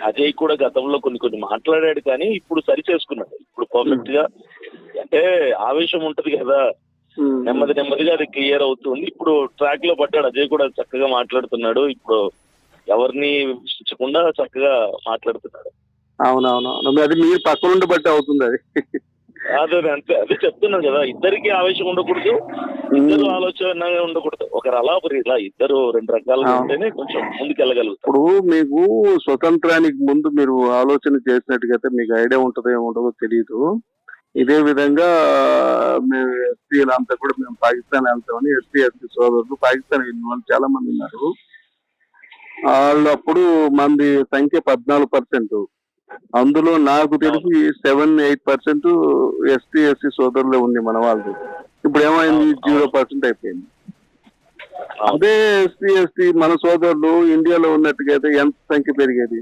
అజయ్ కూడా గతంలో కొన్ని మాట్లాడాడు, కానీ ఇప్పుడు సరి చేసుకున్నాడు. ఇప్పుడు పర్ఫెక్ట్ గా, అంటే ఆవేశం ఉంటది కదా, నెమ్మదిగా అది క్లియర్ అవుతుంది. ఇప్పుడు ట్రాక్ లో పడ్డాడు. అజయ్ కూడా చక్కగా మాట్లాడుతున్నాడు. ఇప్పుడు ఎవరిని విమర్శించకుండా చక్కగా మాట్లాడుతున్నాడు. అవునవును, అది మీరు పక్కన ఉండి బట్టి అవుతుంది అది. అంతే, అదే చెప్తున్నాను కదా, ఇద్దరికి ఆవేశం ఉండకూడదు, ఇద్దరు ఆలోచన ఉండకూడదు. ఒకరు అలా ఒకరు ఇలా, ఇద్దరు రెండు రకాలుగా ఉంటేనే కొంచెం ముందుకెళ్ళగలుగుతారు. ఇప్పుడు మీకు స్వతంత్రానికి ముందు మీరు ఆలోచన చేసినట్టుగైతే మీకు ఐడియా ఉంటుందో ఏముంటుందో తెలియదు. ఇదే విధంగా మేము ఎస్పీలంతా కూడా మేము పాకిస్తాన్ వెళ్తామని ఎస్పీ సోదరులు పాకిస్తాన్ వెళ్ళిన వాళ్ళు చాలా మంది ఉన్నారు. వాళ్ళు అప్పుడు మంది సంఖ్య 14%. అందులో నాకు తెలిసి 7-8% ఎస్సీ సోదరులే ఉంది మన వాళ్ళు. ఇప్పుడు ఏమైంది, 0% అయిపోయింది. అదే ఎస్సీ మన సోదరులు ఇండియాలో ఉన్నట్టుగా అయితే ఎంత సంఖ్య పెరిగేది.